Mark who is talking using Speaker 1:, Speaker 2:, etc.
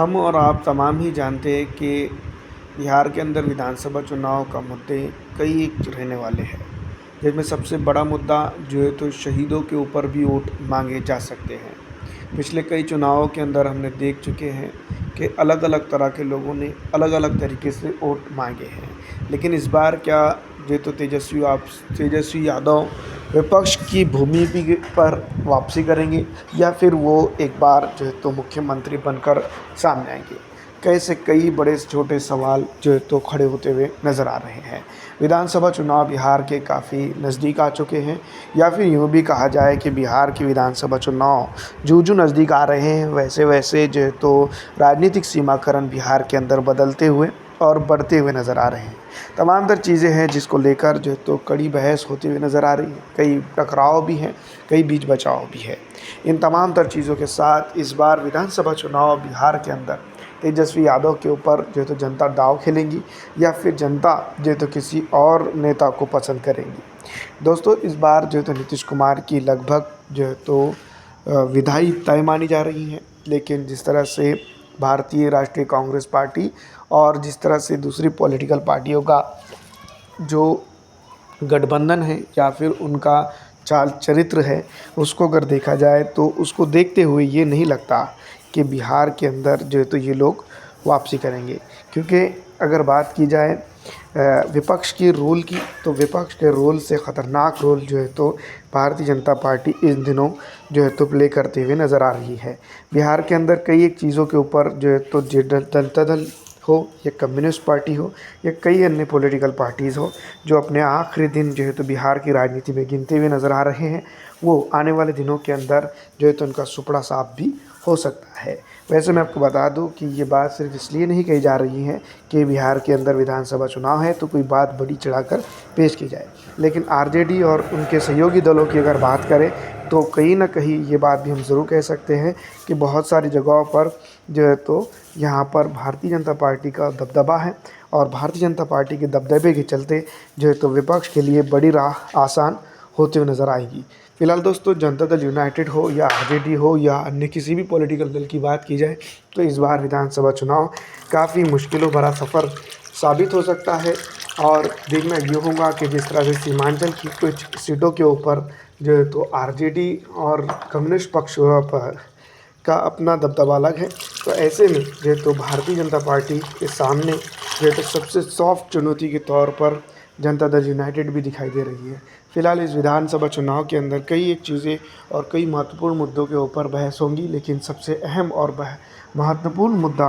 Speaker 1: हम और आप तमाम ही जानते हैं कि बिहार के अंदर विधानसभा चुनाव का मुद्दे कई एक रहने वाले हैं, जिसमें सबसे बड़ा मुद्दा जो है तो शहीदों के ऊपर भी वोट मांगे जा सकते हैं। पिछले कई चुनावों के अंदर हमने देख चुके हैं कि अलग-अलग तरह के लोगों ने अलग-अलग तरीके से वोट मांगे हैं। लेकिन इस बार क्या जो है तो तेजस्वी यादव विपक्ष की भूमि पर वापसी करेंगे या फिर वो एक बार जो है तो मुख्यमंत्री बनकर सामने आएंगे। कैसे कई बड़े छोटे सवाल जो है तो खड़े होते हुए नज़र आ रहे हैं। विधानसभा चुनाव बिहार के काफ़ी नज़दीक आ चुके हैं, या फिर यूँ भी कहा जाए कि बिहार के विधानसभा चुनाव जो नज़दीक आ रहे हैं वैसे वैसे जो है तो राजनीतिक सीमाकरण बिहार के अंदर बदलते हुए और बढ़ते हुए नज़र आ रहे हैं। तमाम तर चीज़ें हैं जिसको लेकर जो है तो कड़ी बहस होती हुई नज़र आ रही है। कई टकराव भी हैं, कई बीच बचाव भी है। इन तमाम तर चीज़ों के साथ इस बार विधानसभा चुनाव बिहार के अंदर तेजस्वी यादव के ऊपर जो है तो जनता दाँव खेलेंगी या फिर जनता जो है तो किसी और नेता को पसंद करेंगी। दोस्तों, इस बार जो है तो नीतीश कुमार की लगभग जो है तो विदाई तय मानी जा रही हैं। लेकिन जिस तरह से भारतीय राष्ट्रीय कांग्रेस पार्टी और जिस तरह से दूसरी पॉलिटिकल पार्टियों का जो गठबंधन है या फिर उनका चाल चरित्र है, उसको अगर देखा जाए तो उसको देखते हुए ये नहीं लगता कि बिहार के अंदर जो है तो ये लोग वापसी करेंगे। क्योंकि अगर बात की जाए विपक्ष की रोल की, तो विपक्ष के रोल से ख़तरनाक रोल जो है तो भारतीय जनता पार्टी इस दिनों जो है तो प्ले करते हुए नज़र आ रही है। बिहार के अंदर कई एक चीज़ों के ऊपर जो है तो जनता दल हो या कम्युनिस्ट पार्टी हो या कई अन्य पॉलिटिकल पार्टीज़ हो, जो अपने आखिरी दिन जो है तो बिहार की राजनीति में गिनते हुए नज़र आ रहे हैं, वो आने वाले दिनों के अंदर जो है तो उनका सुपड़ा साफ भी हो सकता है। वैसे मैं आपको बता दूं कि ये बात सिर्फ इसलिए नहीं कही जा रही है कि बिहार के अंदर विधानसभा चुनाव है तो कोई बात बड़ी चढ़ाकर पेश की जाए। लेकिन आरजेडी और उनके सहयोगी दलों की अगर बात करें तो कहीं ना कहीं ये बात भी हम ज़रूर कह सकते हैं कि बहुत सारी जगहों पर जो है तो यहाँ पर भारतीय जनता पार्टी का दबदबा है, और भारतीय जनता पार्टी के दबदबे के चलते जो है तो विपक्ष के लिए बड़ी राह आसान होते हुए नज़र आएगी। फ़िलहाल दोस्तों, जनता दल यूनाइटेड हो या आरजेडी हो या अन्य किसी भी पॉलिटिकल दल की बात की जाए तो इस बार विधानसभा चुनाव काफ़ी मुश्किलों भरा सफ़र साबित हो सकता है। और देखना ये होगा कि जिस तरह से सीमांचल की कुछ सीटों के ऊपर जो है तो आरजेडी और कम्युनिस्ट पक्ष पर का अपना दबदबा अलग है, तो ऐसे में जो है तो भारतीय जनता पार्टी के सामने जो है तो सबसे सॉफ्ट चुनौती के तौर पर जनता दल यूनाइटेड भी दिखाई दे रही है। फ़िलहाल इस विधानसभा चुनाव के अंदर कई एक चीज़ें और कई महत्वपूर्ण मुद्दों के ऊपर बहस होंगी, लेकिन सबसे अहम और महत्वपूर्ण मुद्दा